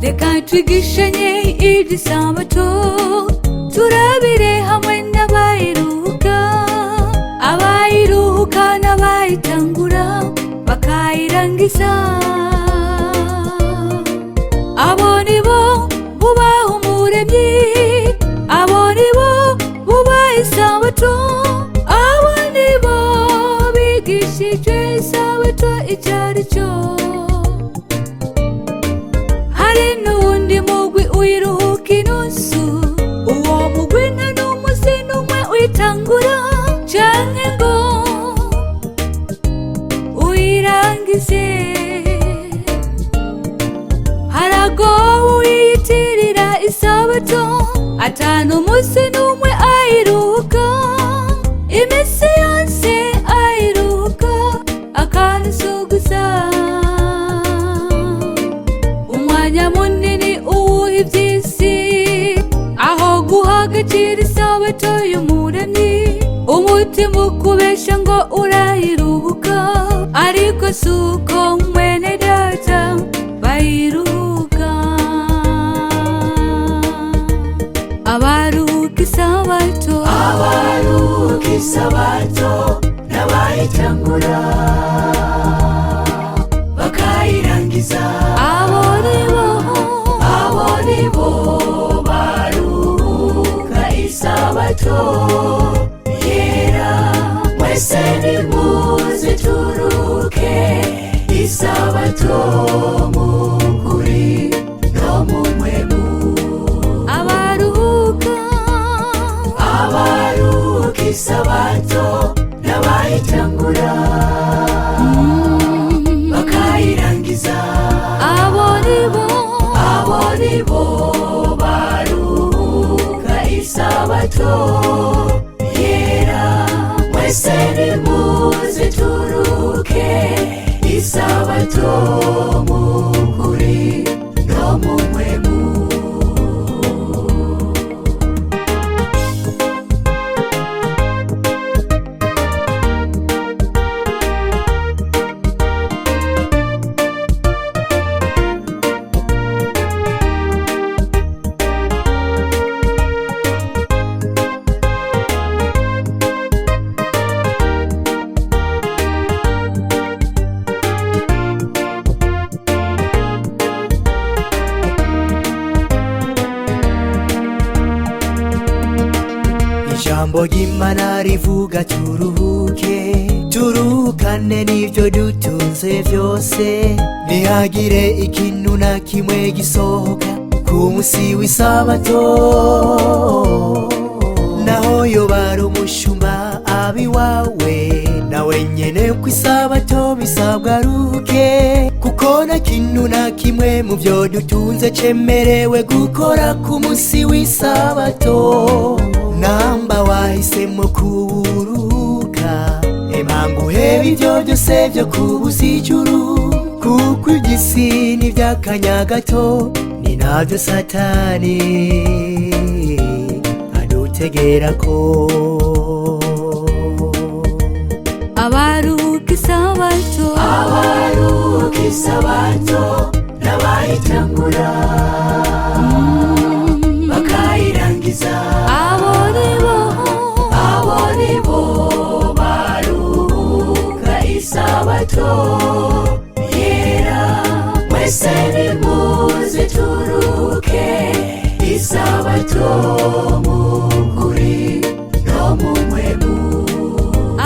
reka twigishanye iby'isabato turabire hamwe n'abayiruhuka n'abayitangura bakayirangiza. Abo nibo bubaha umuremyi, abo nibo bubaha isabato, abo nibo bigishije isabato icyo ari cyo. Hari n'uwundi mugwi uyiruhuka inusu, uwo mugwi nta n'umusi n'umwe uyitangura canke ngo uyirangize. Harago uyitirira isabato ata n'umusi n'umwe ayiruhuka, imisi yose ayiruhuka akanisuguza. Umwanya munini uwuha ivy'isi aho guha agaciro isabato y'umuremyi. Umutima ukubesha ngo urayiruhuka, ariko suko mwene data bayiruhuka. Abaruhuka isabato n'abayitangura bakayirangiza. Abo nibo baruhuka isabato yera. Mwese nimuze turuhuke isabato mukuri no mu mpwemu. Abaruhuka isabato n'abayitangura bakayirangiza. Abo nibo baruhuka isabato yera. Mwese nimuze turuhuke isabato mukuri no mu mpwemu. Ijambo ry'Imana rivuga turuhukane n'ivyo dutunze vyose, ntihagire ikintu na kimwe gisohoka ku musi w'isabato. Naho yobara umushumba abiwawe, nawe nyene kw'isabato bisabwa aruhuke, kuko na kintu na kimwe mu vyo dutunze cemerewe gukora ku musi w'isabato. Namba wahisemo kuruhuka, nguhebe ivyo byose vyo kubuza ijuru, kuko iby'isi ni vy'akanya gato, ni navyo Satani adutegerako. Abaruhuka isabato n'abayitangura bakayirangiza. Abo nibo baruhuka isabato yera. Mwese nimuze turuhuke isabato mukuri no mu mpwemu.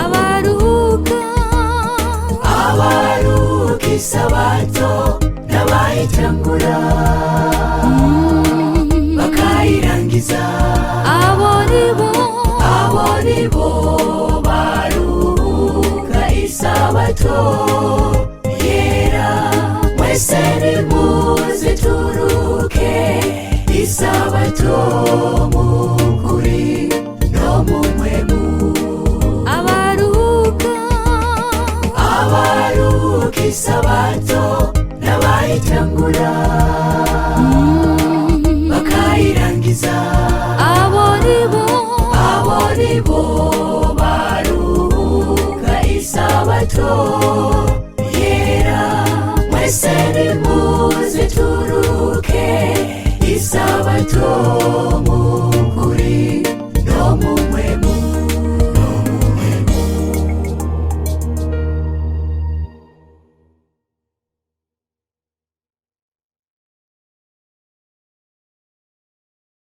Abaruhuka isabato n'abayitangura bakayirangiza. Abo nibo baruhuka isabato yera. Mwese nimuze turuhuke isabato mukuri no mu mpwemu. Abaruhuka isabato n'abayitangura bakayirangiza. Abo nibo baruhuka isabato yera. Mwese